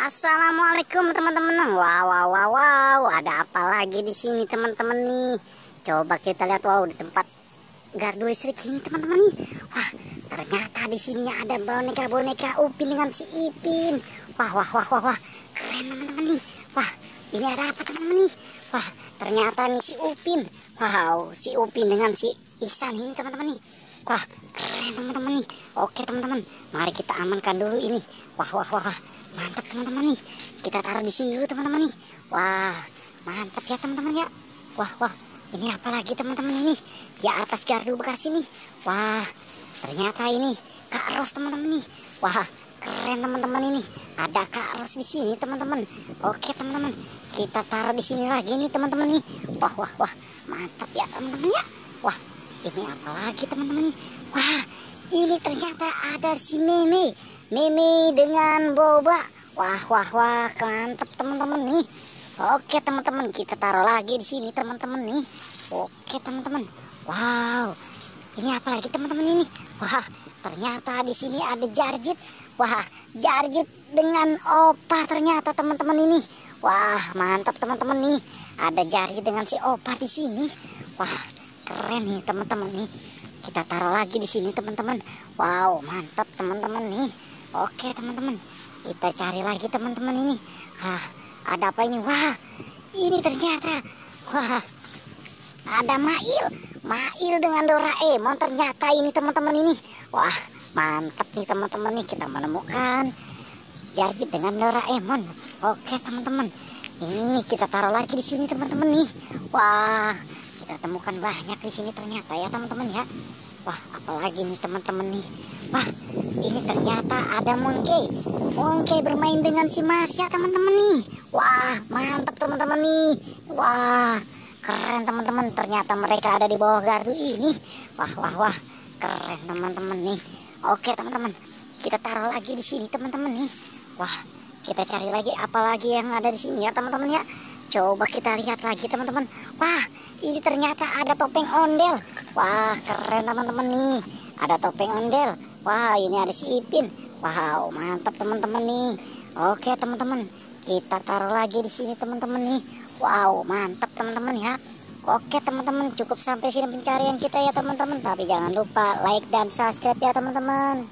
Assalamualaikum teman-teman. Wow, ada apa lagi di sini teman-teman nih? Coba kita lihat, wow, di tempat gardu listrik ini teman-teman nih. Wah, ternyata di sini ada boneka Upin dengan si Ipin. Wah, keren teman-teman nih. Wah, ini ada apa teman-teman nih? Wah, ternyata nih si Upin. Wow, si Upin dengan si Ihsan ini teman-teman nih. Wah, keren teman-teman nih. Oke teman-teman, mari kita amankan dulu ini. Wah, mantap teman-teman nih. Kita taruh di sini dulu teman-teman nih. Wah, mantap ya teman-teman ya. Wah, ini apa lagi teman-teman ini? Di atas gardu bekas ini. Wah, ternyata ini Kak Ros teman-teman nih. Wah, keren teman-teman ini. Ada Kak Ros di sini teman-teman. Oke teman-teman, kita taruh di sini lagi nih teman-teman nih. Wah, mantap ya teman-teman ya. Wah, ini apa lagi teman-teman nih? Wah, ini ternyata ada si Meme dengan Boba. Wah, mantap teman-teman nih. Oke teman-teman, kita taruh lagi di sini teman-teman nih. Oke teman-teman. Wow, ini apa lagi teman-teman ini? Wah, ternyata di sini ada Jarjit. Wah, Jarjit dengan Opa ternyata teman-teman ini. Wah, mantap teman-teman nih. Ada Jarjit dengan si Opa di sini. Wah, keren nih teman-teman nih. Kita taruh lagi di sini teman-teman. Wow, mantap teman-teman nih. Oke teman-teman, kita cari lagi teman-teman ini. Ada apa ini? Wah, ini ternyata, wah, ada Mail dengan Doraemon ternyata ini teman-teman ini. Wah, mantap nih teman-teman nih, kita menemukan Jarjit dengan Doraemon. Oke teman-teman, ini kita taruh lagi di sini teman-teman nih. Wah, kita temukan banyak di sini ternyata ya teman-teman ya. Wah, apalagi nih teman-teman nih. Wah, ini ternyata ada Monkey bermain dengan si Masya teman-teman nih. Wah, mantap teman-teman nih. Wah, keren teman-teman. Ternyata mereka ada di bawah gardu ini. Wah, keren teman-teman nih. Oke teman-teman, kita taruh lagi di sini teman-teman nih. Wah, kita cari lagi apalagi yang ada di sini ya teman-teman ya. Coba kita lihat lagi teman-teman. Wah, ini ternyata ada topeng ondel. Wah, keren teman-teman nih. Ada topeng ondel. Wah, ini ada si Ipin. Wow, mantap teman-teman nih. Oke teman-teman, kita taruh lagi di sini teman-teman nih. Wow, mantap teman-teman ya. Oke teman-teman, cukup sampai sini pencarian kita ya teman-teman. Tapi jangan lupa like dan subscribe ya teman-teman.